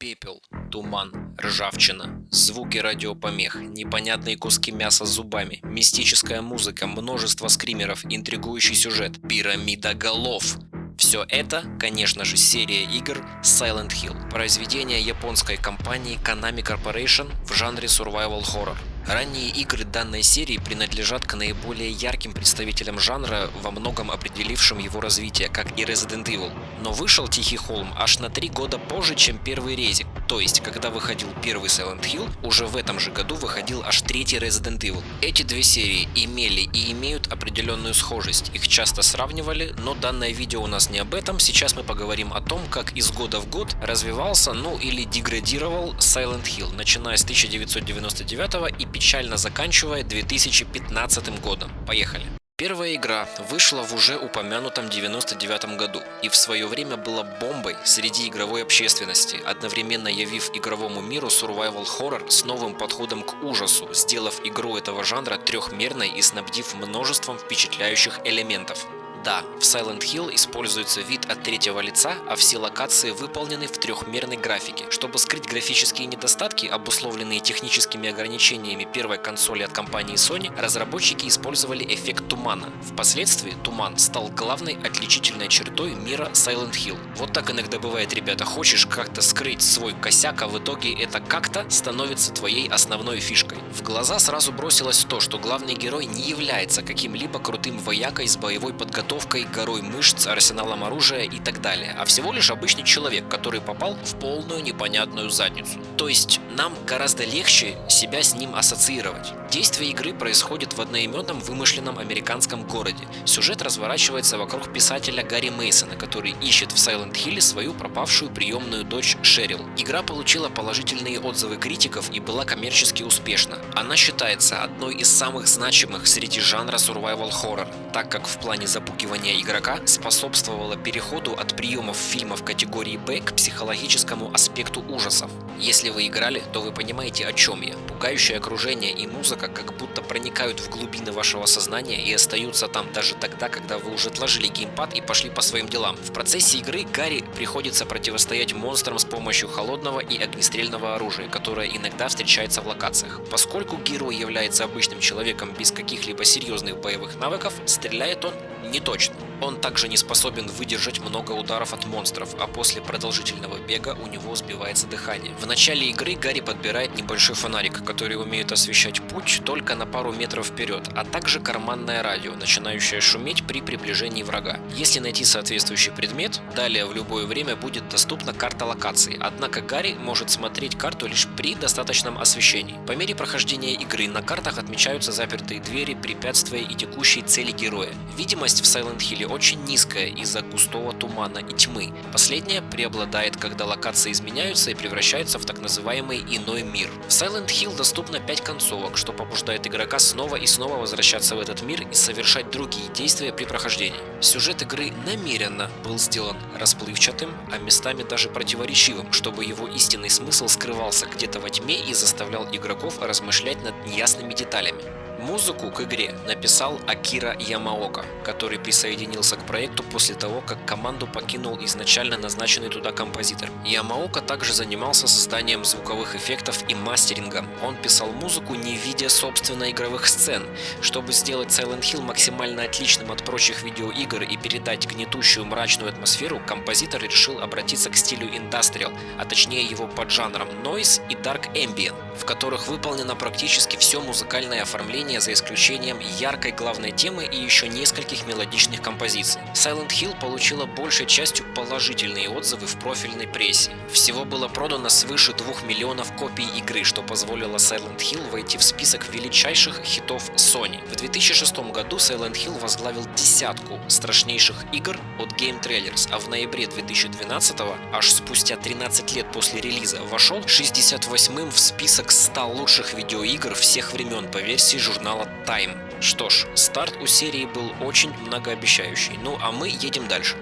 Пепел, туман, ржавчина, звуки радиопомех, непонятные куски мяса с зубами, мистическая музыка, множество скримеров, интригующий сюжет, пирамида голов. Все это, конечно же, серия игр Silent Hill, произведение японской компании Konami Corporation в жанре survival horror. Ранние игры данной серии принадлежат к наиболее ярким представителям жанра, во многом определившим его развитие, как и Resident Evil. Но вышел Тихий Холм аж на 3 года позже, чем первый резик. То есть, когда выходил первый Silent Hill, уже в этом же году выходил аж третий Resident Evil. Эти две серии имели и имеют определенную схожесть, их часто сравнивали, но данное видео у нас не об этом, сейчас мы поговорим о том, как из года в год развивался, ну или деградировал Silent Hill, начиная с 1999 и печально заканчивая 2015 годом. Поехали! Первая игра вышла в уже упомянутом 99 году и в свое время была бомбой среди игровой общественности, одновременно явив игровому миру survival horror с новым подходом к ужасу, сделав игру этого жанра трехмерной и снабдив множеством впечатляющих элементов. Да, в Silent Hill используется вид от третьего лица, а все локации выполнены в трехмерной графике. Чтобы скрыть графические недостатки, обусловленные техническими ограничениями первой консоли от компании Sony, разработчики использовали эффект тумана. Впоследствии туман стал главной отличительной чертой мира Silent Hill. Вот так иногда бывает, ребята, хочешь как-то скрыть свой косяк, а в итоге это как-то становится твоей основной фишкой. В глаза сразу бросилось то, что главный герой не является каким-либо крутым воякой с боевой подготовкой, горой мышц, арсеналом оружия и так далее, а всего лишь обычный человек, который попал в полную непонятную задницу. То есть нам гораздо легче себя с ним ассоциировать. Действие игры происходит в одноименном вымышленном американском городе. Сюжет разворачивается вокруг писателя Гарри Мейсона, который ищет в Silent Hill свою пропавшую приемную дочь Шерил. Игра получила положительные отзывы критиков и была коммерчески успешна. Она считается одной из самых значимых среди жанра survival horror, так как в плане запугивания игрока способствовала переходу от приемов фильмов категории Б к психологическому аспекту ужасов. Если вы играли, то вы понимаете, о чем я. Пугающее окружение и музыка как будто проникают в глубины вашего сознания и остаются там даже тогда, когда вы уже отложили геймпад и пошли по своим делам. В процессе игры Гарри приходится противостоять монстрам с помощью холодного и огнестрельного оружия, которое иногда встречается в локациях. Поскольку герой является обычным человеком без каких-либо серьезных боевых навыков, стреляет он не точно. Он также не способен выдержать много ударов от монстров, а после продолжительного бега у него сбивается дыхание. В начале игры Гарри подбирает небольшой фонарик, который умеет освещать путь только на пару метров вперед, а также карманное радио, начинающее шуметь при приближении врага. Если найти соответствующий предмет, далее в любое время будет доступна карта локации, однако Гарри может смотреть карту лишь при достаточном освещении. По мере прохождения игры на картах отмечаются запертые двери, препятствия и текущие цели героя. Видимость в Silent Hill очень низкая из-за густого тумана и тьмы. Последняя преобладает, когда локации изменяются и превращаются в так называемый иной мир. В Silent Hill доступно 5 концовок, что побуждает игрока снова и снова возвращаться в этот мир и совершать другие действия при прохождении. Сюжет игры намеренно был сделан расплывчатым, а местами даже противоречивым, чтобы его истинный смысл скрывался где-то во тьме и заставлял игроков размышлять над неясными деталями. Музыку к игре написал Акира Ямаока, который присоединился к проекту после того, как команду покинул изначально назначенный туда композитор. Ямаока также занимался созданием звуковых эффектов и мастерингом. Он писал музыку, не видя собственно игровых сцен. Чтобы сделать Silent Hill максимально отличным от прочих видеоигр и передать гнетущую мрачную атмосферу, композитор решил обратиться к стилю Industrial, а точнее его поджанрам Noise и Dark Ambient, в которых выполнено практически все музыкальное оформление за исключением яркой главной темы и еще нескольких мелодичных композиций. Silent Hill получила большей частью положительные отзывы в профильной прессе. Всего было продано свыше 2 миллионов копий игры, что позволило Silent Hill войти в список величайших хитов Sony. В 2006 году Silent Hill возглавил десятку страшнейших игр от Game Trailers, а в ноябре 2012, аж спустя 13 лет после релиза, вошел 68-м в список 100 лучших видеоигр всех времен по версии журнала Time. Что ж, старт у серии был очень многообещающий. Ну а мы едем дальше.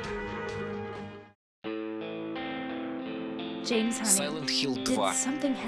Silent Hill 2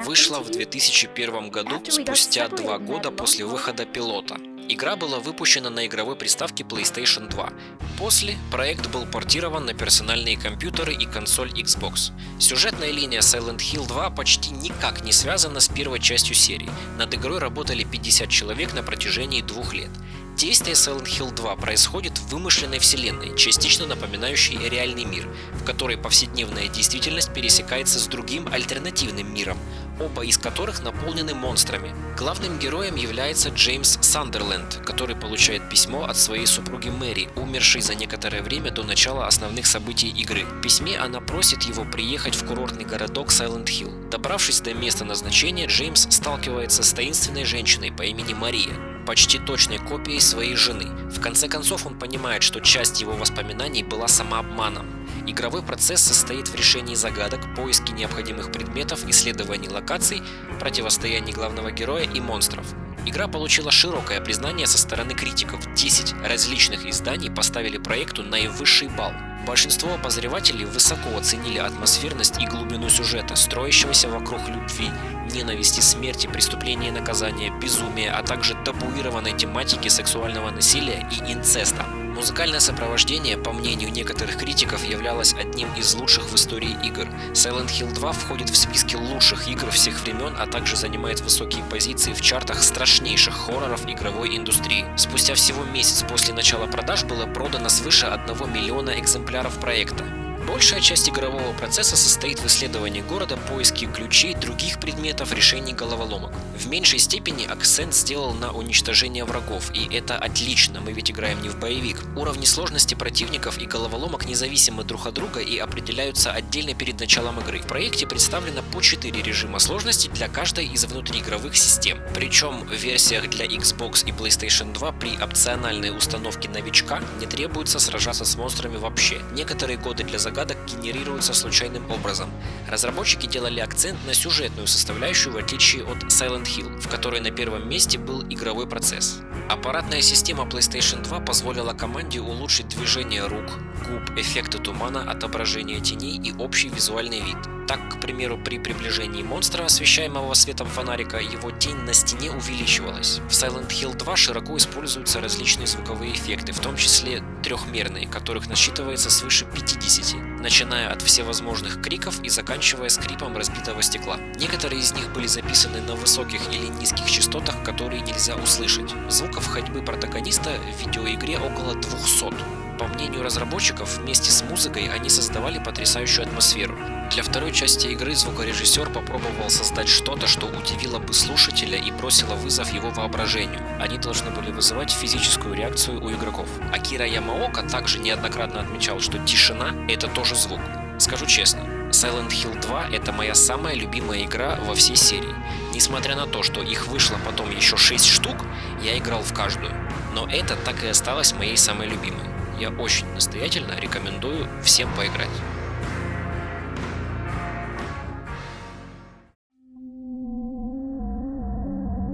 вышла в 2001 году, спустя 2 года после выхода пилота. Игра была выпущена на игровой приставке PlayStation 2. После проект был портирован на персональные компьютеры и консоль Xbox. Сюжетная линия Silent Hill 2 почти никак не связана с первой частью серии. Над игрой работали 50 человек на протяжении 2 лет. Действие Silent Hill 2 происходит в вымышленной вселенной, частично напоминающей реальный мир, в которой повседневная действительность пересекается с другим альтернативным миром, оба из которых наполнены монстрами. Главным героем является Джеймс Сандерленд, который получает письмо от своей супруги Мэри, умершей за некоторое время до начала основных событий игры. В письме она просит его приехать в курортный городок Silent Hill. Добравшись до места назначения, Джеймс сталкивается с таинственной женщиной по имени Мария, почти точной копией своей жены. В конце концов он понимает, что часть его воспоминаний была самообманом. Игровой процесс состоит в решении загадок, поиске необходимых предметов, исследовании локаций, противостоянии главного героя и монстров. Игра получила широкое признание со стороны критиков. 10 различных изданий поставили проекту наивысший балл. Большинство обозревателей высоко оценили атмосферность и глубину сюжета, строящегося вокруг любви, ненависти, смерти, преступления и наказания, безумия, а также табуированной тематики сексуального насилия и инцеста. Музыкальное сопровождение, по мнению некоторых критиков, являлось одним из лучших в истории игр. Silent Hill 2 входит в списки лучших игр всех времен, а также занимает высокие позиции в чартах страшнейших хорроров игровой индустрии. Спустя всего месяц после начала продаж было продано свыше 1 миллиона экземпляров проекта. Большая часть игрового процесса состоит в исследовании города, поиске ключей, других предметов, решении головоломок. В меньшей степени акцент сделал на уничтожение врагов, и это отлично, мы ведь играем не в боевик. Уровни сложности противников и головоломок независимы друг от друга и определяются отдельно перед началом игры. В проекте представлено по 4 режима сложности для каждой из внутриигровых систем. Причем в версиях для Xbox и PlayStation 2 при опциональной установке новичка не требуется сражаться с монстрами вообще. Некоторые коды для загадок генерируются случайным образом. Разработчики делали акцент на сюжетную составляющую, в отличие от Silent Hill, в которой на первом месте был игровой процесс. Аппаратная система PlayStation 2 позволила команде улучшить движение рук, губ, эффекты тумана, отображение теней и общий визуальный вид. Так, к примеру, при приближении монстра, освещаемого светом фонарика, его тень на стене увеличивалась. В Silent Hill 2 широко используются различные звуковые эффекты, в том числе трехмерные, которых насчитывается свыше 50, начиная от всевозможных криков и заканчивая скрипом разбитого стекла. Некоторые из них были записаны на высоких или низких частотах, которые нельзя услышать. Звуков ходьбы протагониста в видеоигре около 200. По мнению разработчиков, вместе с музыкой они создавали потрясающую атмосферу. Для второй части игры звукорежиссер попробовал создать что-то, что удивило бы слушателя и бросило вызов его воображению. Они должны были вызывать физическую реакцию у игроков. Акира Ямаока также неоднократно отмечал, что тишина – это тоже звук. Скажу честно, Silent Hill 2 – это моя самая любимая игра во всей серии. Несмотря на то, что их вышло потом еще 6 штук, я играл в каждую. Но это так и осталось моей самой любимой. Я очень настоятельно рекомендую всем поиграть.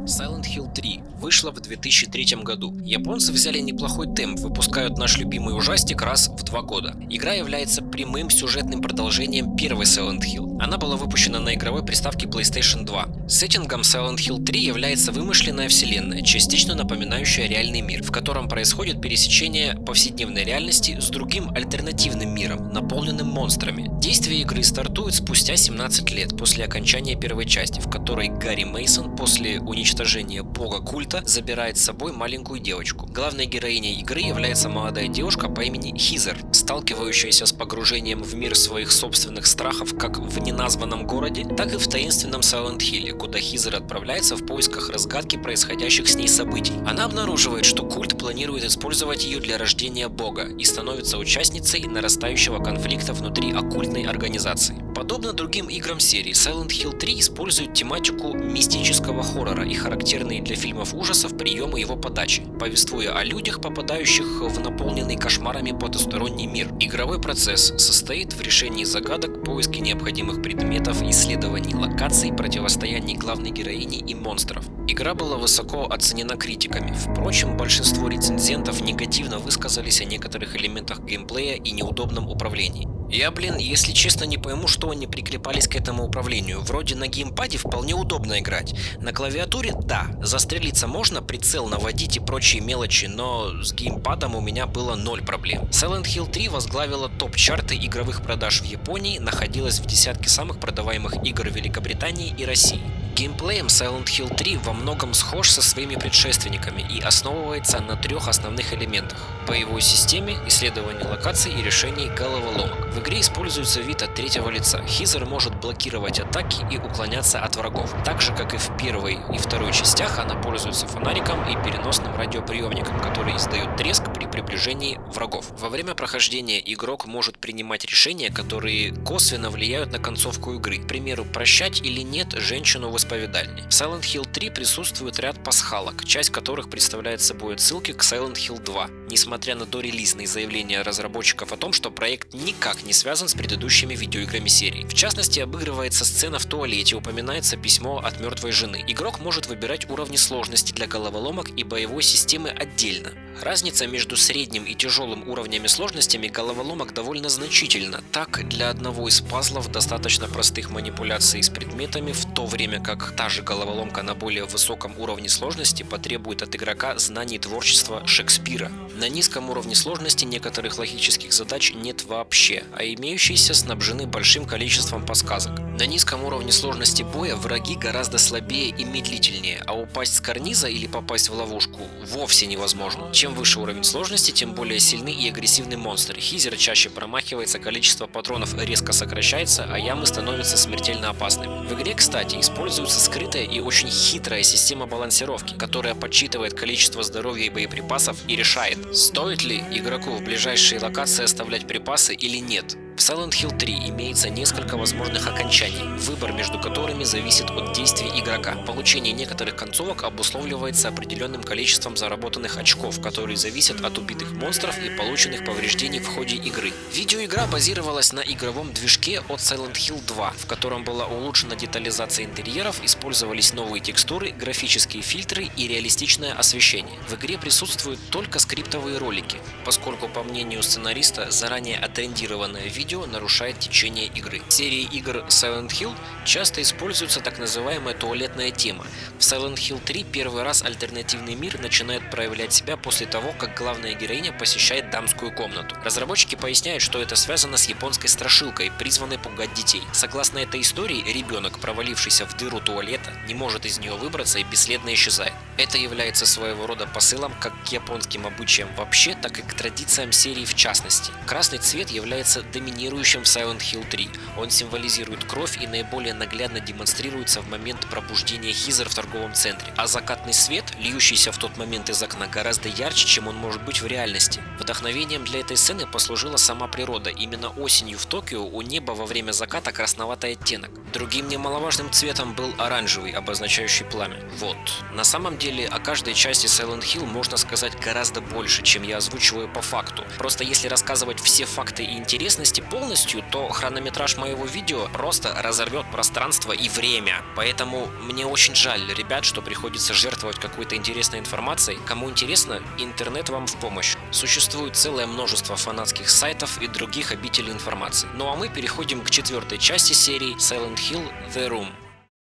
Silent Hill 3 вышла в 2003 году. Японцы взяли неплохой темп, выпускают наш любимый ужастик раз в 2 года. Игра является прямым сюжетным продолжением первой Silent Hill. Она была выпущена на игровой приставке PlayStation 2. Сеттингом Silent Hill 3 является вымышленная вселенная, частично напоминающая реальный мир, в котором происходит пересечение повседневной реальности с другим альтернативным миром, наполненным монстрами. Действие игры стартует спустя 17 лет после окончания первой части, в которой Гарри Мейсон после уничтожения бога культа забирает с собой маленькую девочку. Главной героиней игры является молодая девушка по имени Хизер, сталкивающаяся с погружением в мир своих собственных страхов как в неназванном городе, так и в таинственном Silent Hill, куда Хизер отправляется в поисках разгадки происходящих с ней событий. Она обнаруживает, что культ планирует использовать ее для рождения бога и становится участницей нарастающего конфликта внутри оккультной организации. Подобно другим играм серии, Silent Hill 3 использует тематику мистического хоррора и характерные для фильмов ужасов приемы его подачи, повествуя о людях, попадающих в наполненный кошмарами потусторонний мир. Игровой процесс состоит в решении загадок, поиске необходимых предметов, исследовании локаций, противостоянии главной героини и монстров. Игра была высоко оценена критиками. Впрочем, большинство рецензентов негативно высказались о некоторых элементах геймплея и неудобном управлении. Я, если честно, не пойму, что они прикрепались к этому управлению. Вроде на геймпаде вполне удобно играть. На клавиатуре, да, застрелиться можно, прицел наводить и прочие мелочи, но с геймпадом у меня было 0 проблем. Silent Hill 3 возглавила топ-чарты игровых продаж в Японии, находилась в десятке самых продаваемых игр в Великобритании и России. Геймплеем Silent Hill 3 во многом схож со своими предшественниками и основывается на 3 основных элементах: боевой системе, исследовании локаций и решении головоломок. В игре используется вид от третьего лица. Хизер может блокировать атаки и уклоняться от врагов. Так же, как и в первой и второй частях, она пользуется фонариком и переносным радиоприемником, который издает треск при приближении врагов. Во время прохождения игрок может принимать решения, которые косвенно влияют на концовку игры. К примеру, прощать или нет женщину в исповедальне. В Silent Hill 3 присутствует ряд пасхалок, часть которых представляет собой отсылки к Silent Hill 2, несмотря на дорелизные заявления разработчиков о том, что проект никак не связан с предыдущими видеоиграми серии. В частности, обыгрывается сцена в туалете, упоминается письмо от мертвой жены. Игрок может выбирать уровни сложности для головоломок и боевой системы отдельно. Разница между средним и тяжелым уровнями сложностями головоломок довольно значительна. Так, для одного из пазлов достаточно простых манипуляций с предметами, в то время как та же головоломка на более высоком уровне сложности потребует от игрока знаний творчества Шекспира. На низком уровне сложности некоторых логических задач нет вообще, а имеющиеся снабжены большим количеством подсказок. На низком уровне сложности боя враги гораздо слабее и медлительнее, а упасть с карниза или попасть в ловушку вовсе невозможно. Чем выше уровень сложности, тем более сильны и агрессивны монстры. Хизер чаще промахивается, количество патронов резко сокращается, а ямы становятся смертельно опасными. В игре, кстати, используется скрытая и очень хитрая система балансировки, которая подсчитывает количество здоровья и боеприпасов и решает, стоит ли игроку в ближайшие локации оставлять припасы или нет. В Silent Hill 3 имеется несколько возможных окончаний, выбор между которыми зависит от действий игрока. Получение некоторых концовок обусловливается определенным количеством заработанных очков, которые зависят от убитых монстров и полученных повреждений в ходе игры. Видеоигра базировалась на игровом движке от Silent Hill 2, в котором была улучшена детализация интерьеров, использовались новые текстуры, графические фильтры и реалистичное освещение. В игре присутствуют только скриптовые ролики, поскольку, по мнению сценариста, заранее отрендированное видео нарушает течение игры. В серии игр Silent Hill часто используется так называемая туалетная тема. В Silent Hill 3 первый раз альтернативный мир начинает проявлять себя после того, как главная героиня посещает дамскую комнату. Разработчики поясняют, что это связано с японской страшилкой, призванной пугать детей. Согласно этой истории, ребенок, провалившийся в дыру туалета, не может из нее выбраться и бесследно исчезает. Это является своего рода посылом как к японским обычаям вообще, так и к традициям серии в частности. Красный цвет является доминирующим в Silent Hill 3. Он символизирует кровь и наиболее наглядно демонстрируется в момент пробуждения Хизер в торговом центре. А закатный свет, льющийся в тот момент из окна, гораздо ярче, чем он может быть в реальности. Вдохновением для этой сцены послужила сама природа. Именно осенью в Токио у неба во время заката красноватый оттенок. Другим немаловажным цветом был оранжевый, обозначающий пламя. Вот. На самом деле о каждой части Silent Hill можно сказать гораздо больше, чем я озвучиваю по факту. Просто если рассказывать все факты и интересности полностью, то хронометраж моего видео просто разорвет пространство и время. Поэтому мне очень жаль, ребят, что приходится жертвовать какой-то интересной информацией. Кому интересно, интернет вам в помощь. Существует целое множество фанатских сайтов и других обителей информации. Ну а мы переходим к 4-й части серии Silent Hill The Room.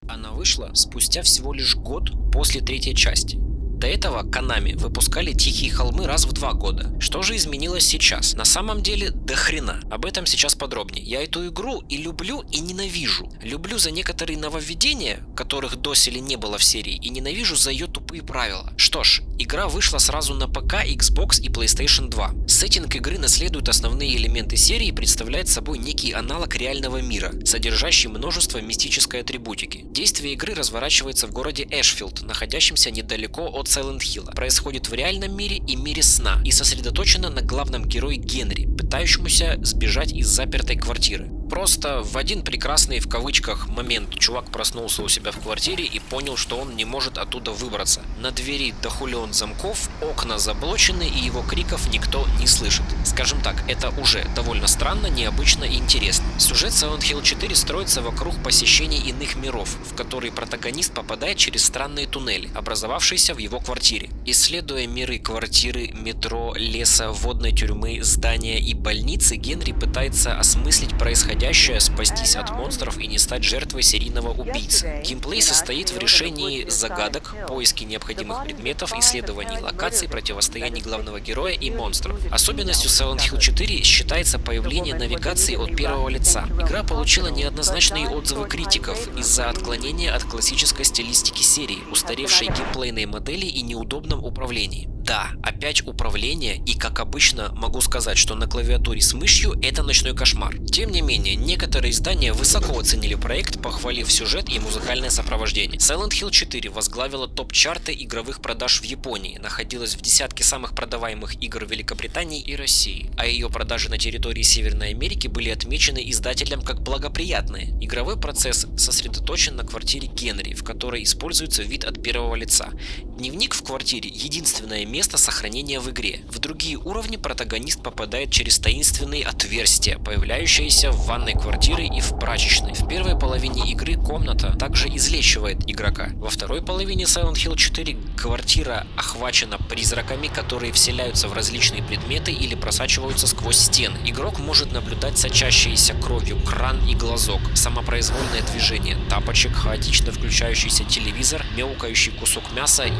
Она вышла спустя всего лишь год после 3-й части. До этого Konami выпускали «Тихие холмы» раз в 2 года. Что же изменилось сейчас? На самом деле, до хрена. Об этом сейчас подробнее. Я эту игру и люблю, и ненавижу. Люблю за некоторые нововведения, которых доселе не было в серии, и ненавижу за ее тупые правила. Что ж, игра вышла сразу на ПК, Xbox и PlayStation 2. Сеттинг игры наследует основные элементы серии и представляет собой некий аналог реального мира, содержащий множество мистической атрибутики. Действие игры разворачивается в городе Эшфилд, находящемся недалеко от Silent Hill. Происходит в реальном мире и мире сна и сосредоточено на главном герое Генри, пытающемуся сбежать из запертой квартиры. просто в один прекрасный, в кавычках, момент чувак проснулся у себя в квартире и понял, что он не может оттуда выбраться. На двери дохулион замков, окна заблочены и его криков никто не слышит. Скажем так, это уже довольно странно, необычно и интересно. Сюжет Silent Hill 4 строится вокруг посещения иных миров, в которые протагонист попадает через странные туннели, образовавшиеся в его квартире. Исследуя миры квартиры, метро, леса, водной тюрьмы, здания и больницы, Генри пытается осмыслить происходящее, спастись от монстров и не стать жертвой серийного убийцы. Геймплей состоит в решении загадок, поиске необходимых предметов, исследовании локаций, противостоянии главного героя и монстров. Особенностью Silent Hill 4 считается появление навигации от первого лица. Игра получила неоднозначные отзывы критиков из-за отклонения от классической стилистики серии, устаревшей геймплейной модели и неудобном управлении. Да, опять управление, и как обычно могу сказать, что на клавиатуре с мышью это ночной кошмар. Тем не менее, некоторые издания высоко оценили проект, похвалив сюжет и музыкальное сопровождение. Silent Hill 4 возглавила топ-чарты игровых продаж в Японии, находилась в десятке самых продаваемых игр в Великобритании и России, а ее продажи на территории Северной Америки были отмечены издателем как благоприятные. Игровой процесс сосредоточен на квартире Генри, в которой используется вид от первого лица. Дневник в квартире – единственное место сохранения в игре. В другие уровни протагонист попадает через таинственные отверстия, появляющиеся в ванной квартиры и в прачечной. В первой половине игры комната также излечивает игрока. Во второй половине Silent Hill 4 квартира охвачена призраками, которые вселяются в различные предметы или просачиваются сквозь стены. Игрок может наблюдать сочащиеся кровью кран и глазок, самопроизвольное движение тапочек, хаотично включающийся телевизор, мяукающий кусок мяса и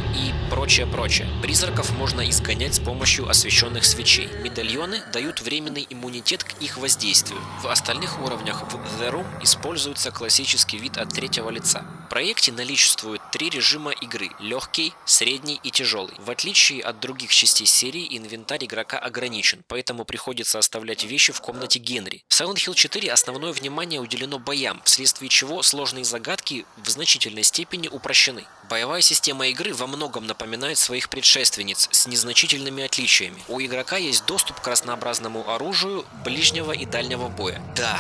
прочее. Призраков можно изгонять с помощью освещенных свечей. Медальоны дают временный иммунитет к их воздействию. В остальных уровнях в The Room используется классический вид от третьего лица. В проекте наличествуют 3 режима игры – легкий, средний и тяжелый. В отличие от других частей серии, инвентарь игрока ограничен, поэтому приходится оставлять вещи в комнате Генри. В Silent Hill 4 основное внимание уделено боям, вследствие чего сложные загадки в значительной степени упрощены. Боевая система игры во многом напоминает своих предшественниц с незначительными отличиями. У игрока есть доступ к разнообразному оружию ближнего и дальнего боя. Да,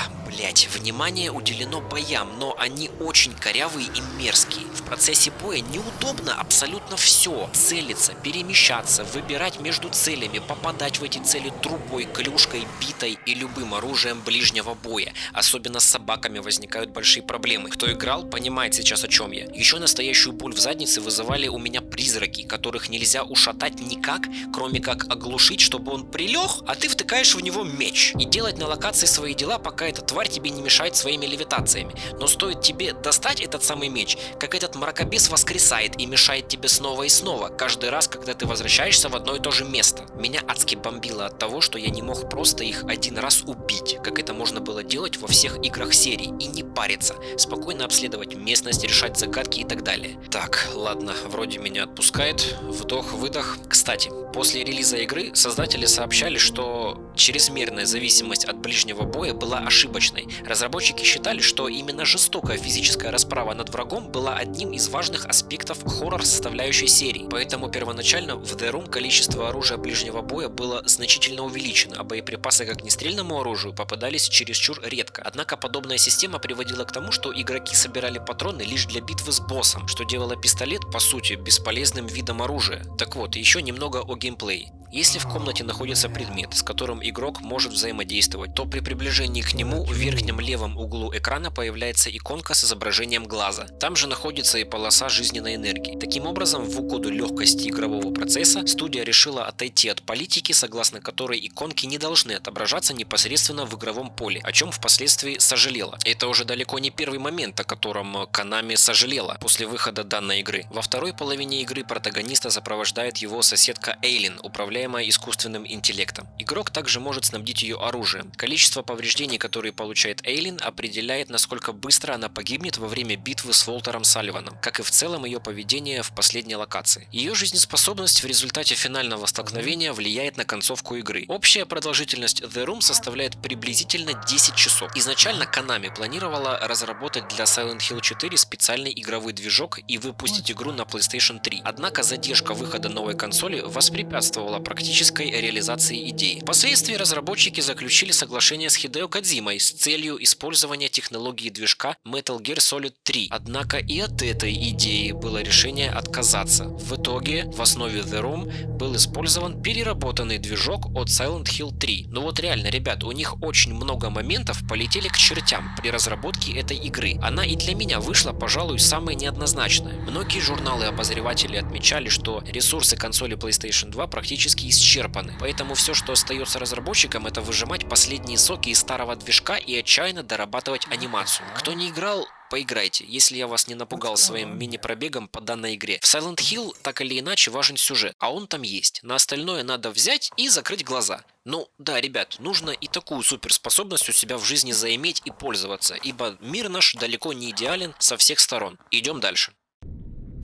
внимание уделено боям, но они очень корявые и мерзкие. В процессе боя неудобно абсолютно все. Целиться, перемещаться, выбирать между целями, попадать в эти цели трубой, клюшкой, битой и любым оружием ближнего боя. Особенно с собаками возникают большие проблемы. Кто играл, понимает сейчас, о чем я. Еще настоящую боль в заднице вызывали у меня призраки, которых нельзя ушатать никак, кроме как оглушить, чтобы он прилег, а ты втыкаешь в него меч. И делать на локации свои дела, пока эта тварь тебе не мешает своими левитациями. Но стоит тебе достать этот самый меч, как этот мракобес воскресает и мешает тебе снова и снова, каждый раз, когда ты возвращаешься в одно и то же место. Меня адски бомбило от того, что я не мог просто их один раз убить, как это можно было делать во всех играх серии, и не париться, спокойно обследовать местность, решать загадки и так далее. Так, ладно, вроде меня отпускает. Вдох-выдох. Кстати, после релиза игры создатели сообщали, что чрезмерная зависимость от ближнего боя была ошибочной. Разработчики считали, что именно жестокая физическая расправа над врагом была одним из важных аспектов хоррор-составляющей серии. Поэтому первоначально в The Room количество оружия ближнего боя было значительно увеличено, а боеприпасы к огнестрельному оружию попадались чересчур редко. Однако подобная система приводила к тому, что игроки собирали патроны лишь для битвы с боссом, что делало пистолет, по сути, бесполезным видом оружия. Так вот, еще немного о геймплее. Если в комнате находится предмет, с которым игрок может взаимодействовать, то при приближении к нему в верхнем левом углу экрана появляется иконка с изображением глаза. Там же находится и полоса жизненной энергии. Таким образом, в угоду легкости игрового процесса, студия решила отойти от политики, согласно которой иконки не должны отображаться непосредственно в игровом поле, о чем впоследствии сожалела. Это уже далеко не первый момент, о котором Konami сожалела после выхода данной игры. Во второй половине игры протагониста сопровождает его соседка Эйлин, управляемая искусственным интеллектом. Игрок также может снабдить ее оружием. Количество повреждений, которые получает Эйлин, определяет, насколько быстро она погибнет во время битвы с Волтером Салливаном, как и в целом ее поведение в последней локации. Ее жизнеспособность в результате финального столкновения влияет на концовку игры. Общая продолжительность The Room составляет приблизительно 10 часов. Изначально Konami планировала разработать для Silent Hill 4 специальный игровой движок и выпустить игру на PlayStation 3. Однако задержка выхода новой консоли воспрепятствовала практической реализации идеи. Впоследствии разработчики заключили соглашение с Хидео Кодзимой с целью использования технологии движка Metal Gear Solid 3. Однако и от этой идеи было решение отказаться. В итоге в основе The Room был использован переработанный движок от Silent Hill 3. Но вот реально, ребят, у них очень много моментов полетели к чертям при разработке этой игры. Она и для меня вышла, пожалуй, самой неоднозначной. Многие журналы и обозреватели отмечали, что ресурсы консоли PlayStation 2 практически исчерпаны. Поэтому все, что остается разработчикам, это выжимать последние соки из старого движка и отчаянно дорабатывать анимацию. Кто не играл, поиграйте, если я вас не напугал своим мини-пробегом по данной игре. В Silent Hill так или иначе важен сюжет, а он там есть. На остальное надо взять и закрыть глаза. Ну да, ребят, нужно и такую суперспособность у себя в жизни заиметь и пользоваться, ибо мир наш далеко не идеален со всех сторон. Идем дальше.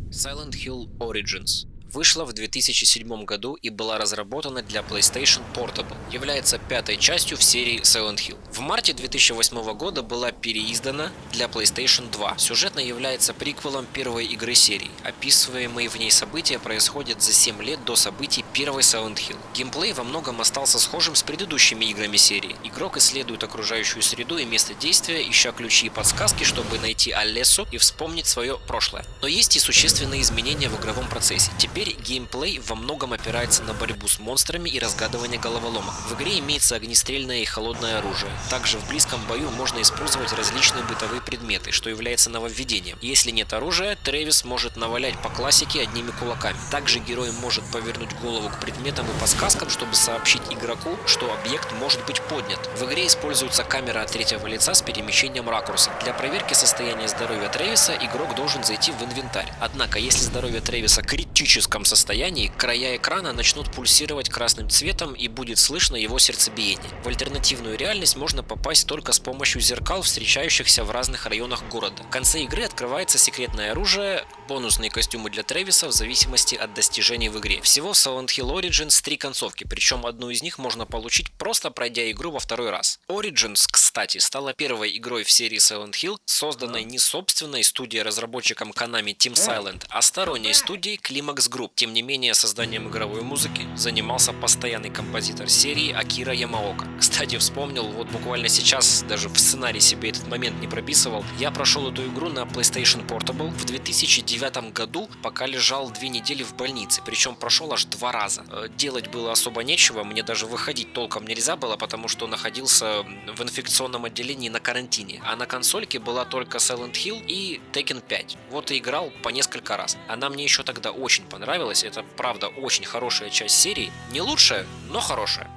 Silent Hill Origins вышла в 2007 году и была разработана для PlayStation Portable. Является пятой частью в серии Silent Hill. В марте 2008 года была переиздана для PlayStation 2. Сюжетно является приквелом первой игры серии. Описываемые в ней события происходят за 7 лет до событий первой Silent Hill. Геймплей во многом остался схожим с предыдущими играми серии. Игрок исследует окружающую среду и место действия, ища ключи и подсказки, чтобы найти Алессу и вспомнить свое прошлое. Но есть и существенные изменения в игровом процессе. Теперь геймплей во многом опирается на борьбу с монстрами и разгадывание головоломок. В игре имеется огнестрельное и холодное оружие. Также в близком бою можно использовать различные бытовые предметы, что является нововведением. Если нет оружия, Трэвис может навалять по классике одними кулаками. Также герой может повернуть голову к предметам и подсказкам, чтобы сообщить игроку, что объект может быть поднят. В игре используется камера от третьего лица с перемещением ракурса. Для проверки состояния здоровья Трэвиса игрок должен зайти в инвентарь. Однако, если здоровье Трэвиса критически состоянии, края экрана начнут пульсировать красным цветом и будет слышно его сердцебиение. В альтернативную реальность можно попасть только с помощью зеркал, встречающихся в разных районах города. В конце игры открывается секретное оружие, бонусные костюмы для Трэвиса в зависимости от достижений в игре. Всего в Silent Hill Origins 3 концовки, причем одну из них можно получить, просто пройдя игру во второй раз. Origins, кстати, стала первой игрой в серии Silent Hill, созданной не собственной студией разработчиком Konami Team Silent, а сторонней студией Climax Group. Тем не менее, созданием игровой музыки занимался постоянный композитор серии Акира Ямаока. Кстати, вспомнил, вот буквально сейчас, даже в сценарий себе этот момент не прописывал, я прошел эту игру на PlayStation Portable в 2009 году, пока лежал 2 недели в больнице, причем прошел аж 2 раза. Делать было особо нечего, мне даже выходить толком нельзя было, потому что находился в инфекционном отделении на карантине, а на консольке была только Silent Hill и Tekken 5. Вот и играл по несколько раз. Она мне еще тогда очень понравилась, это правда очень хорошая часть серии, не лучшая, но хорошая.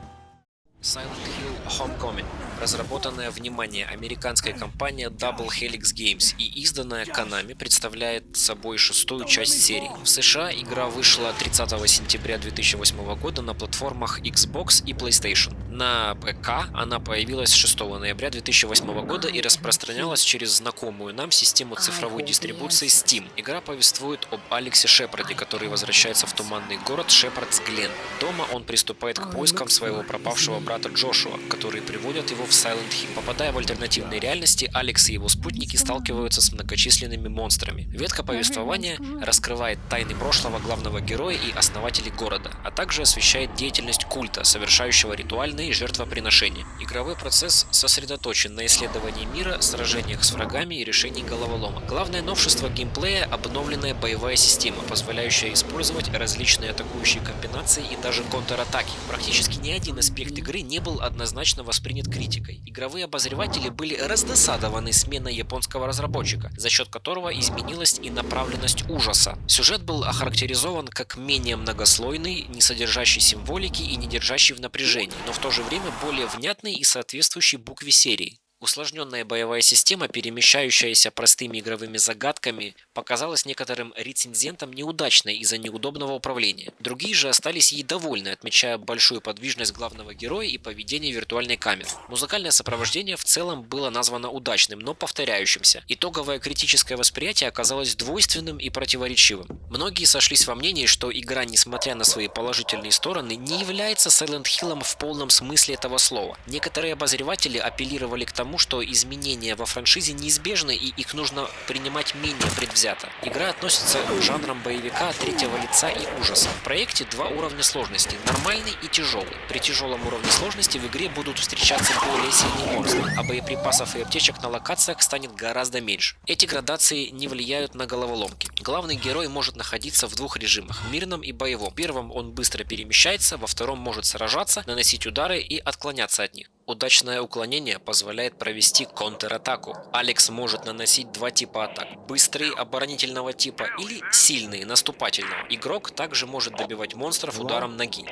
Silent Hill Homecoming. Разработанная, внимание, американской компанией Double Helix Games и изданная Konami, представляет собой 6-ю часть серии. В США игра вышла 30 сентября 2008 года на платформах Xbox и PlayStation. На ПК она появилась 6 ноября 2008 года и распространялась через знакомую нам систему цифровой дистрибуции Steam. Игра повествует об Алексе Шепарде, который возвращается в туманный город Шепардс Глен. Дома он приступает к поискам своего пропавшего брата Джошуа, которые приводят его в Silent Hill. Попадая в альтернативные реальности, Алекс и его спутники сталкиваются с многочисленными монстрами. Ветка повествования раскрывает тайны прошлого главного героя и основателей города, а также освещает деятельность культа, совершающего ритуальные жертвоприношения. Игровой процесс сосредоточен на исследовании мира, сражениях с врагами и решении головоломок. Главное новшество геймплея – обновленная боевая система, позволяющая использовать различные атакующие комбинации и даже контратаки. Практически ни один аспект игры не был однозначно воспринят критикой. Игровые обозреватели были раздосадованы сменой японского разработчика, за счет которого изменилась и направленность ужаса. Сюжет был охарактеризован как менее многослойный, не содержащий символики и не держащий в напряжении, но в то же время более внятный и соответствующий букве серии. Усложненная боевая система, перемещающаяся простыми игровыми загадками, показалась некоторым рецензентам неудачной из-за неудобного управления. Другие же остались ей довольны, отмечая большую подвижность главного героя и поведение виртуальной камеры. Музыкальное сопровождение в целом было названо удачным, но повторяющимся. Итоговое критическое восприятие оказалось двойственным и противоречивым. Многие сошлись во мнении, что игра, несмотря на свои положительные стороны, не является Silent Hill'ом в полном смысле этого слова. Некоторые обозреватели апеллировали к тому, тому, что изменения во франшизе неизбежны и их нужно принимать менее предвзято. Игра относится к жанрам боевика, третьего лица и ужаса. В проекте два уровня сложности – нормальный и тяжелый. При тяжелом уровне сложности в игре будут встречаться более сильные монстры, а боеприпасов и аптечек на локациях станет гораздо меньше. Эти градации не влияют на головоломки. Главный герой может находиться в двух режимах – мирном и боевом. В первом он быстро перемещается, во втором может сражаться, наносить удары и отклоняться от них. Удачное уклонение позволяет провести контратаку. Алекс может наносить два типа атак – быстрые оборонительного типа или сильные наступательного. Игрок также может добивать монстров ударом ноги.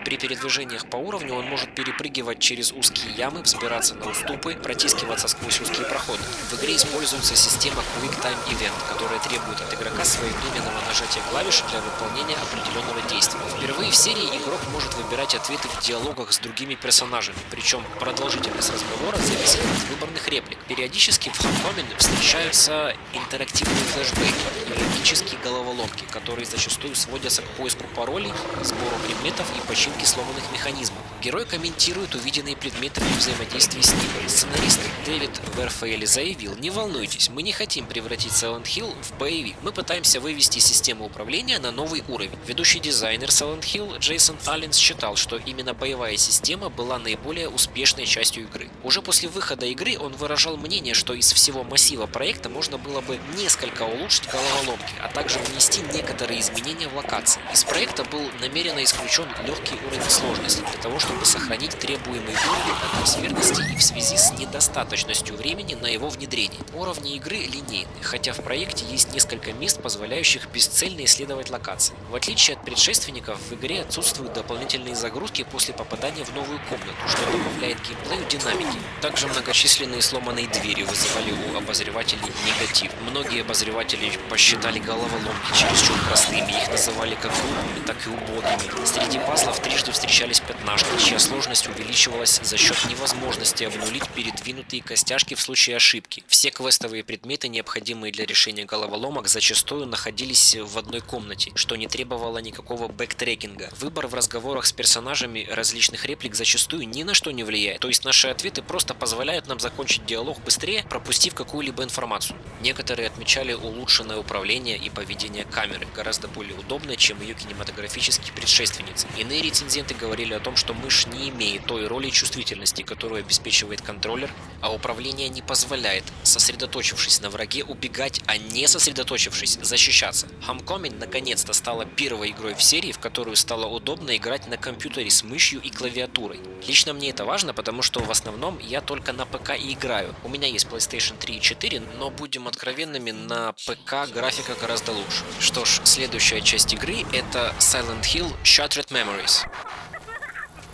При передвижениях по уровню он может перепрыгивать через узкие ямы, взбираться на уступы, протискиваться сквозь узкие проходы. В игре используется система Quick Time Event, которая требует от игрока своевременного нажатия клавиши для выполнения определенного действия. Впервые в серии игрок может выбирать ответы в диалогах с другими персонажами, причем продолжительность разговора зависит от выбранных реплик. Периодически в Homecoming встречаются интерактивные флешбеки и логические головоломки, которые зачастую сводятся к поиску паролей, сбору предметов и починке сломанных механизмов. Герой комментирует увиденные предметы при взаимодействии с ними. Сценарист Дэвид Верфейли заявил: «Не волнуйтесь, мы не хотим превратить Silent Hill в боевик. Мы пытаемся вывести систему управления на новый уровень». Ведущий дизайнер Silent Hill Джейсон Алленс считал, что именно боевая система была наиболее успешной частью игры. Уже после выхода игры он выражал мнение, что из всего массива проекта можно было бы несколько улучшить головоломки, а также внести некоторые изменения в локации. Из проекта был намеренно исключен легкий уровень сложности для того, чтобы сохранить требуемый уровень атмосферности и в связи с недостаточностью времени на его внедрение. Уровни игры линейны, хотя в проекте есть несколько мест, позволяющих бесцельно исследовать локации. В отличие от предшественников, в игре отсутствуют дополнительные загрузки после попадания в новую комнату, что добавляет геймплею динамики. Также многочисленные сломанные двери вызывали у обозревателей негатив. Многие обозреватели посчитали головоломки чересчур простыми, их называли как глупыми, так и убогими. Среди пазлов трижды встречались пятнашки, чья сложность увеличивалась за счет невозможности обнулить передвинутые костяшки в случае ошибки. Все квестовые предметы, необходимые для решения головоломок, зачастую находились в одной комнате, что не требовало никакого бэктрекинга. Выбор в разговорах с персонажами различных реплик зачастую ни на что не влияет, то есть наши ответы просто позволяют нам закончить диалог быстрее, пропустив какую-либо информацию. Некоторые отмечали улучшенное управление и поведение камеры, гораздо более удобное, чем ее кинематографические предшественницы. Иные рецензенты говорили о том, что мышь не имеет той роли чувствительности, которую обеспечивает контроллер, а управление не позволяет, сосредоточившись на враге, убегать, а не сосредоточившись, защищаться. Homecoming наконец-то стала первой игрой в серии, в которую стало удобно играть на компьютере с мышью и клавиатурой. Лично мне это важно, потому что в основном я только на ПК и играю. У меня есть PlayStation 3 и 4, но будем откровенными, на ПК графика гораздо лучше. Что ж, следующая часть игры — это Silent Hill Shattered Memories.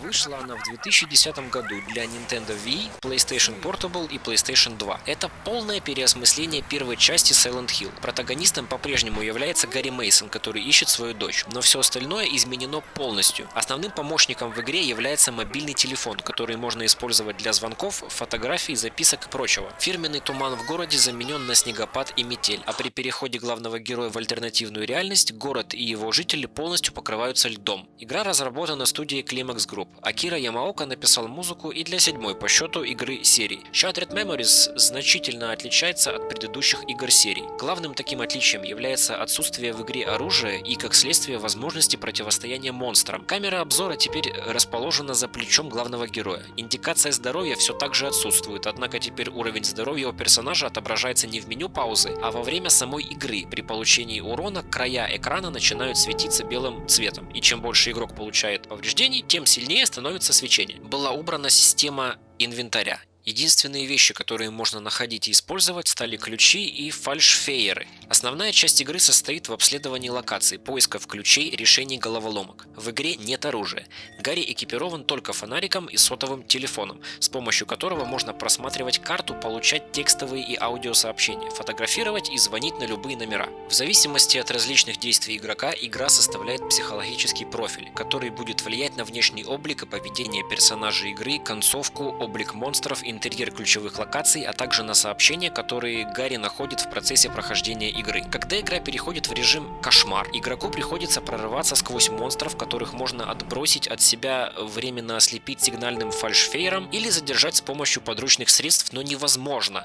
Вышла она в 2010 году для Nintendo Wii, PlayStation Portable и PlayStation 2. Это полное переосмысление первой части Silent Hill. Протагонистом по-прежнему является Гарри Мейсон, который ищет свою дочь, но все остальное изменено полностью. Основным помощником в игре является мобильный телефон, который можно использовать для звонков, фотографий, записок и прочего. Фирменный туман в городе заменен на снегопад и метель, а при переходе главного героя в альтернативную реальность город и его жители полностью покрываются льдом. Игра разработана студией Climax Group. Акира Ямаока написал музыку и для 7-й по счету игры серии. Shattered Memories значительно отличается от предыдущих игр серии. Главным таким отличием является отсутствие в игре оружия и, как следствие, возможности противостояния монстрам. Камера обзора теперь расположена за плечом главного героя. Индикация здоровья все так же отсутствует, однако теперь уровень здоровья у персонажа отображается не в меню паузы, а во время самой игры. При получении урона края экрана начинают светиться белым цветом, и чем больше игрок получает повреждений, тем сильнее становится свечение. Была убрана система инвентаря. Единственные вещи, которые можно находить и использовать, стали ключи и фальшфейеры. Основная часть игры состоит в обследовании локаций, поисках ключей, решении головоломок. В игре нет оружия. Гарри экипирован только фонариком и сотовым телефоном, с помощью которого можно просматривать карту, получать текстовые и аудиосообщения, фотографировать и звонить на любые номера. В зависимости от различных действий игрока, игра составляет психологический профиль, который будет влиять на внешний облик и поведение персонажей игры, концовку, облик монстров и интерьер ключевых локаций, а также на сообщения, которые Гарри находит в процессе прохождения игры. Когда игра переходит в режим «Кошмар», игроку приходится прорываться сквозь монстров, которых можно отбросить от себя, временно ослепить сигнальным фальшфейером или задержать с помощью подручных средств, но невозможно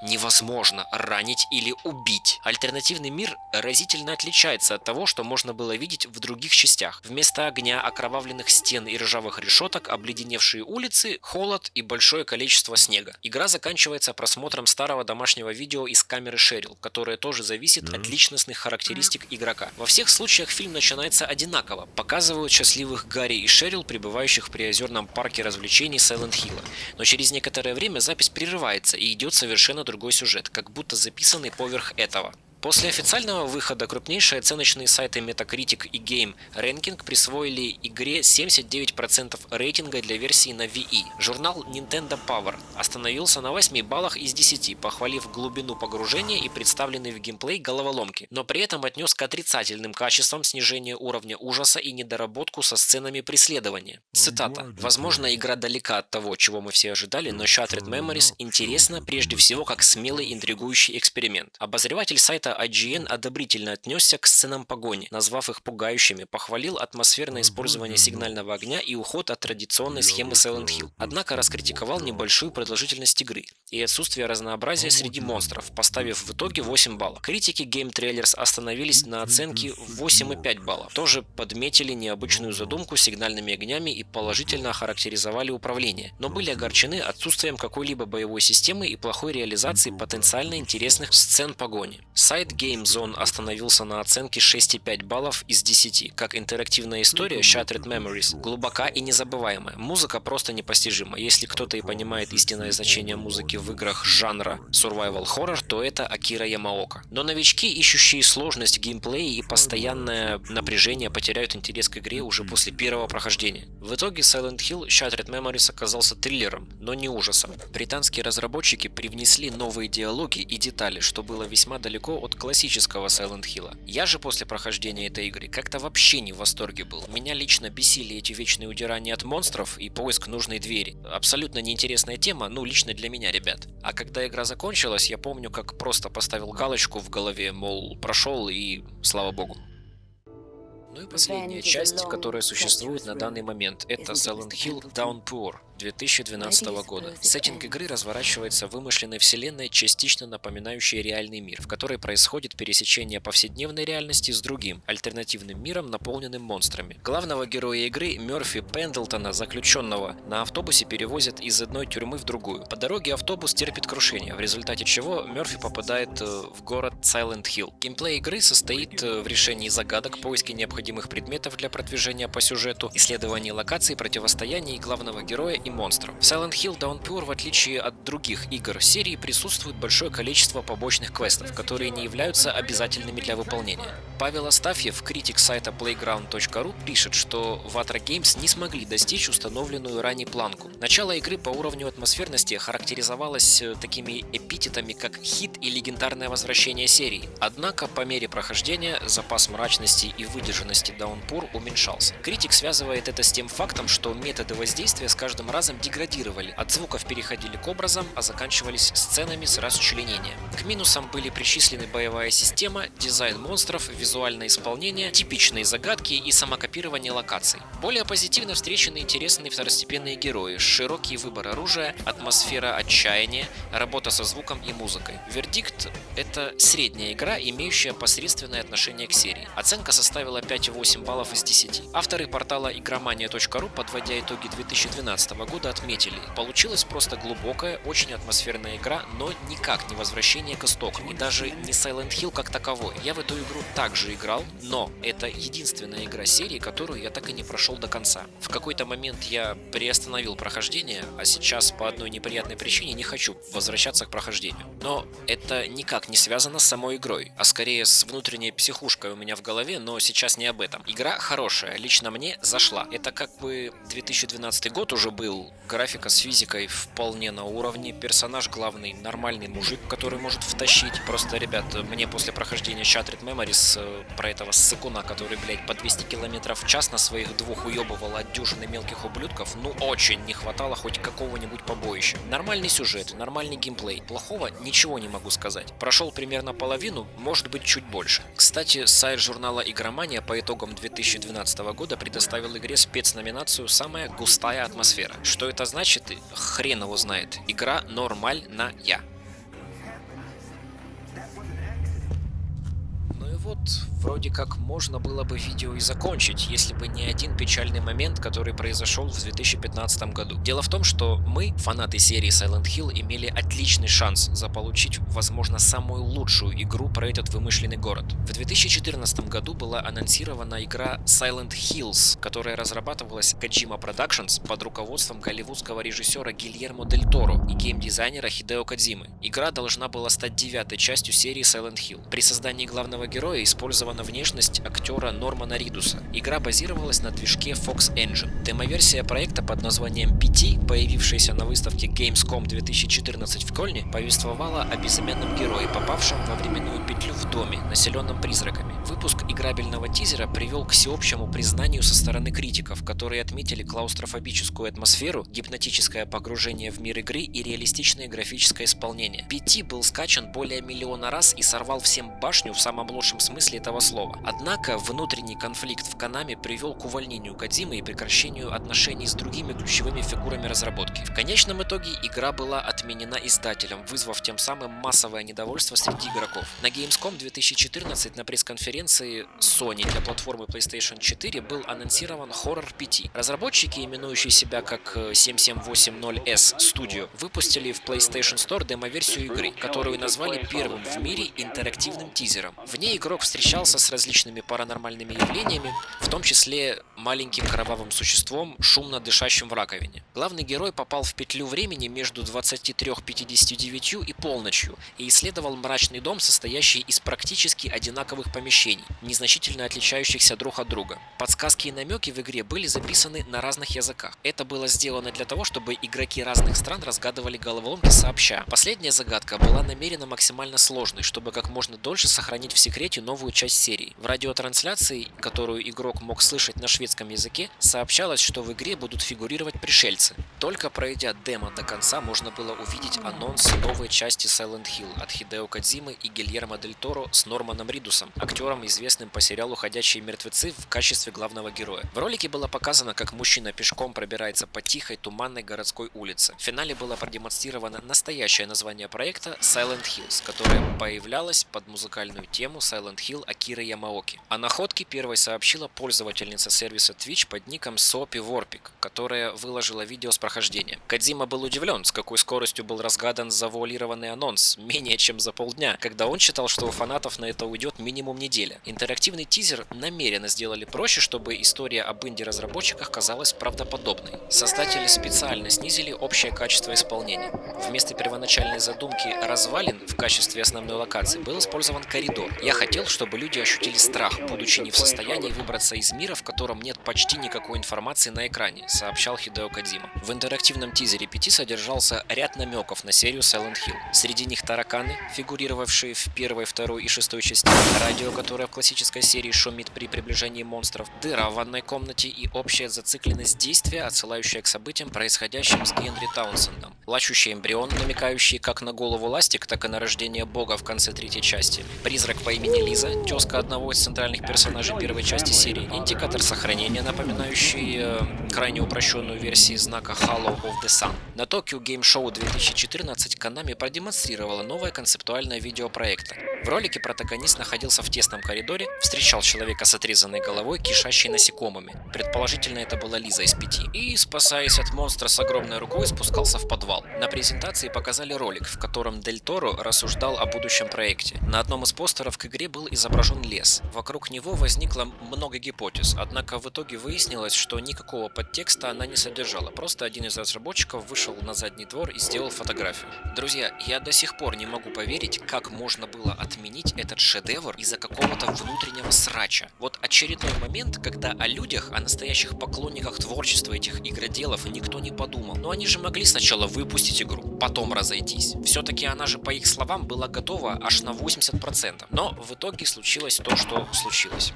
ранить или убить. Альтернативный мир разительно отличается от того, что можно было видеть в других частях. Вместо огня, окровавленных стен и ржавых решеток, обледеневшие улицы, холод и большое количество снега. Игра заканчивается просмотром старого домашнего видео из камеры Шерил, которое тоже зависит от личностных характеристик игрока. Во всех случаях фильм начинается одинаково. Показывают счастливых Гарри и Шерил, пребывающих в приозерном парке развлечений Сайлент Хилла. Но через некоторое время запись прерывается и идет совершенно другой сюжет, как будто записанный поверх этого. После официального выхода крупнейшие оценочные сайты Metacritic и Game Ranking присвоили игре 79% рейтинга для версии на Wii. Журнал Nintendo Power остановился на 8 баллах из 10, похвалив глубину погружения и представленный в геймплей головоломки, но при этом отнес к отрицательным качествам снижение уровня ужаса и недоработку со сценами преследования. Цитата. «Возможно, игра далека от того, чего мы все ожидали, но Shattered Memories интересна прежде всего как смелый интригующий эксперимент». Обозреватель сайта IGN одобрительно отнесся к сценам погони, назвав их пугающими, похвалил атмосферное использование сигнального огня и уход от традиционной схемы Silent Hill. Однако раскритиковал небольшую продолжительность игры и отсутствие разнообразия среди монстров, поставив в итоге 8 баллов. Критики Game Trailers остановились на оценке 8,5 баллов. Тоже подметили необычную задумку с сигнальными огнями и положительно охарактеризовали управление, но были огорчены отсутствием какой-либо боевой системы и плохой реализации потенциально интересных сцен погони. Сайт Game Zone остановился на оценке 6,5 баллов из 10. Как интерактивная история, Shattered Memories глубока и незабываемая. Музыка просто непостижима. Если кто-то и понимает истинное значение музыки в играх жанра Survival Horror, то это Акира Ямаока. Но новички, ищущие сложность геймплея и постоянное напряжение, потеряют интерес к игре уже после первого прохождения. В итоге Silent Hill Shattered Memories оказался триллером, но не ужасом. Британские разработчики привнесли новые диалоги и детали, что было весьма далеко от классического Silent Hill. Я же после прохождения этой игры как-то вообще не в восторге был. Меня лично бесили эти вечные удирания от монстров и поиск нужной двери. Абсолютно неинтересная тема, ну лично для меня, ребят. А когда игра закончилась, я помню, как просто поставил галочку в голове, мол, прошел и слава богу. Ну и последняя часть, которая существует на данный момент, это Silent Hill Downpour 2012 года. Сеттинг игры разворачивается в вымышленной вселенной, частично напоминающей реальный мир, в которой происходит пересечение повседневной реальности с другим, альтернативным миром, наполненным монстрами. Главного героя игры, Мерфи Пендлтона, заключенного, на автобусе перевозят из одной тюрьмы в другую. По дороге автобус терпит крушение, в результате чего Мерфи попадает в город Silent Hill. Геймплей игры состоит в решении загадок, поиске необходимых предметов для продвижения по сюжету, исследовании локаций, противостоянии главного героя и монстров. В Silent Hill Downpour, в отличие от других игр серии, присутствует большое количество побочных квестов, которые не являются обязательными для выполнения. Павел Астафьев, критик сайта Playground.ru, пишет, что Vatra Games не смогли достичь установленную ранее планку. Начало игры по уровню атмосферности характеризовалось такими эпитетами, как хит и легендарное возвращение серии. Однако, по мере прохождения, запас мрачности и выдержанности Downpour уменьшался. Критик связывает это с тем фактом, что методы воздействия с каждым разом деградировали, от звуков переходили к образам, а заканчивались сценами с расчленением. К минусам были причислены боевая система, дизайн монстров, визуальное исполнение, типичные загадки и самокопирование локаций. Более позитивно встречены интересные второстепенные герои, широкий выбор оружия, атмосфера отчаяния, работа со звуком и музыкой. Вердикт — это средняя игра, имеющая посредственное отношение к серии. Оценка составила 5,8 баллов из 10. Авторы портала игромания.ру, подводя итоги 2012 года, отметили: получилась просто глубокая, очень атмосферная игра, но никак не возвращение к истокам, и даже не Silent Hill как таковой. Я в эту игру также играл, но это единственная игра серии, которую я так и не прошел до конца. В какой-то момент я приостановил прохождение, а сейчас по одной неприятной причине не хочу возвращаться к прохождению. Но это никак не связано с самой игрой, а скорее с внутренней психушкой у меня в голове, но сейчас не об этом. Игра хорошая, лично мне зашла. Это как бы 2012 год уже был, Unreal. Графика с физикой вполне на уровне. Персонаж главный нормальный мужик, который может втащить. Просто, ребят, мне после прохождения Shattered Memories про этого ссыкуна, который, блядь, по 200 км в час на своих двух уебывал от дюжины мелких ублюдков, ну очень не хватало хоть какого-нибудь побоища. Нормальный сюжет, нормальный геймплей. Плохого ничего не могу сказать. Прошел примерно половину, может быть чуть больше. Кстати, сайт журнала Игромания по итогам 2012 года предоставил игре спецноминацию «Самая густая атмосфера». Что это значит, хрен его знает. Игра нормальная. Ну и вот, вроде как можно было бы видео и закончить, если бы не один печальный момент, который произошел в 2015 году. Дело в том, что мы, фанаты серии Silent Hill, имели отличный шанс заполучить, возможно, самую лучшую игру про этот вымышленный город. В 2014 году была анонсирована игра Silent Hills, которая разрабатывалась Kojima Productions под руководством голливудского режиссера Гильермо Дель Торо и геймдизайнера Хидео Кодзимы. Игра должна была стать 9-й частью серии Silent Hill. При создании главного героя использована внешность актера Нормана Ридуса. Игра базировалась на движке Fox Engine. Демоверсия проекта под названием PT, появившаяся на выставке Gamescom 2014 в Кёльне, повествовала о безымянном герое, попавшем во временную петлю в доме, населенном призраками. Выпуск играбельного тизера привел к всеобщему признанию со стороны критиков, которые отметили клаустрофобическую атмосферу, гипнотическое погружение в мир игры и реалистичное графическое исполнение. PT был скачан более миллиона раз и сорвал всем башню в самом лучшем смысле этого слова. Однако внутренний конфликт в Konami привел к увольнению Кодзимы и прекращению отношений с другими ключевыми фигурами разработки. В конечном итоге игра была отменена издателем, вызвав тем самым массовое недовольство среди игроков. На Gamescom 2014 на пресс-конференции Sony для платформы PlayStation 4 был анонсирован Horror PT. Разработчики, именующие себя как 7780S Studio, выпустили в PlayStation Store демо-версию игры, которую назвали первым в мире интерактивным тизером. В ней игрок встречался с различными паранормальными явлениями, в том числе маленьким кровавым существом, шумно дышащим в раковине. Главный герой попал в петлю времени между 23:59 и полночью и исследовал мрачный дом, состоящий из практически одинаковых помещений, незначительно отличающихся друг от друга. Подсказки и намеки в игре были записаны на разных языках. Это было сделано для того, чтобы игроки разных стран разгадывали головоломки сообща. Последняя загадка была намеренно максимально сложной, чтобы как можно дольше сохранить в секрете новую часть серии. В радиотрансляции, которую игрок мог слышать на шведском языке, сообщалось, что в игре будут фигурировать пришельцы. Только пройдя демо до конца, можно было увидеть анонс новой части Silent Hill от Хидео Кодзимы и Гильермо Дель Торо с Норманом Ридусом, актером, известным по сериалу «Ходячие мертвецы» в качестве главного героя. В ролике было показано, как мужчина пешком пробирается по тихой, туманной городской улице. В финале было продемонстрировано настоящее название проекта Silent Hills, которое появлялось под музыкальную тему Silent Hill Акиры Ямаоки. О находке первой сообщила пользовательница сервиса Twitch под ником Soapy Warpig, которая выложила видео с прохождения. Кодзима был удивлен, с какой скоростью был разгадан завуалированный анонс, менее чем за полдня, когда он считал, что у фанатов на это уйдет минимум неделя. Интерактивный тизер намеренно сделали проще, чтобы история об инди-разработчиках казалась правдоподобной. Создатели специально снизили общее качество исполнения. Вместо первоначальной задумки развалин в качестве основной локации был использован коридор. Я хотел, чтобы люди ощутили страх, будучи не в состоянии выбраться из мира, в котором нет почти никакой информации на экране, сообщал Хидео Кодзима. В интерактивном тизере PT содержался ряд намеков на серию Silent Hill. Среди них тараканы, фигурировавшие в первой, второй и шестой части, радио, которое в классической серии шумит при приближении монстров, дыра в ванной комнате и общая зацикленность действия, отсылающая к событиям, происходящим с Генри Таунсендом. Плачущий эмбрион, намекающий как на голову Ластик, так и на рождение бога в конце третьей части. Призрак по имени Лиза, тезка одного из центральных персонажей первой части серии. Индикатор сохранения, напоминающий крайне упрощенную версию знака Hollow of the Sun. На Tokyo Game Show 2014 Konami продемонстрировала новое концептуальное видео проекта. В ролике протагонист находился в тесном коридоре, встречал человека с отрезанной головой, кишащей насекомыми. Предположительно, это была Лиза из PT. И, спасаясь от монстра с огромной рукой, спускался в подвал. На презентации показали ролик, в котором Дель Торо рассуждал о будущем проекте. На одном из постеров к игре был изображен лес. Вокруг него возникло много гипотез, однако в итоге выяснилось, что никакого подтекста она не содержала. Просто один из разработчиков вышел на задний двор и сделал фотографию. Друзья, я до сих пор не могу поверить, как можно было отменить этот шедевр из-за какого-то внутреннего срача. Вот очередной момент, когда о людях, о настоящих поклонниках творчества этих игроделов никто не подумал. Но они же могли сначала выпустить игру, потом разойтись. Все-таки она же, по их словам, была готова аж на 80%. Но в итоге случилось то, что случилось.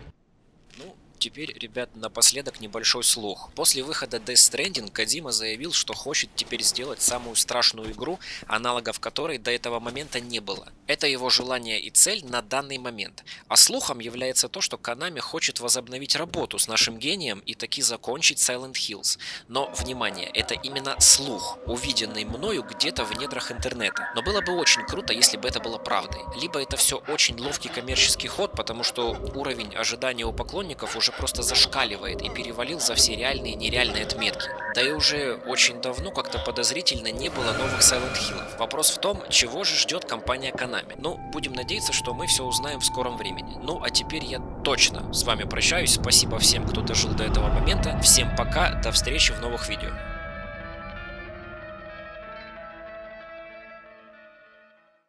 Ну, теперь, ребят, напоследок небольшой слух. После выхода Death Stranding Кодзима заявил, что хочет теперь сделать самую страшную игру, аналогов которой до этого момента не было. Это его желание и цель на данный момент. А слухом является то, что Konami хочет возобновить работу с нашим гением и таки закончить Silent Hills. Но, внимание, это именно слух, увиденный мною где-то в недрах интернета. Но было бы очень круто, если бы это было правдой. Либо это все очень ловкий коммерческий ход, потому что уровень ожидания у поклонников уже просто зашкаливает и перевалил за все реальные и нереальные отметки. Да и уже очень давно как-то подозрительно не было новых Silent Hill'ов. Вопрос в том, чего же ждет компания Konami. Ну, будем надеяться, что мы все узнаем в скором времени. Ну, а теперь я точно с вами прощаюсь. Спасибо всем, кто дожил до этого момента. Всем пока, до встречи в новых видео.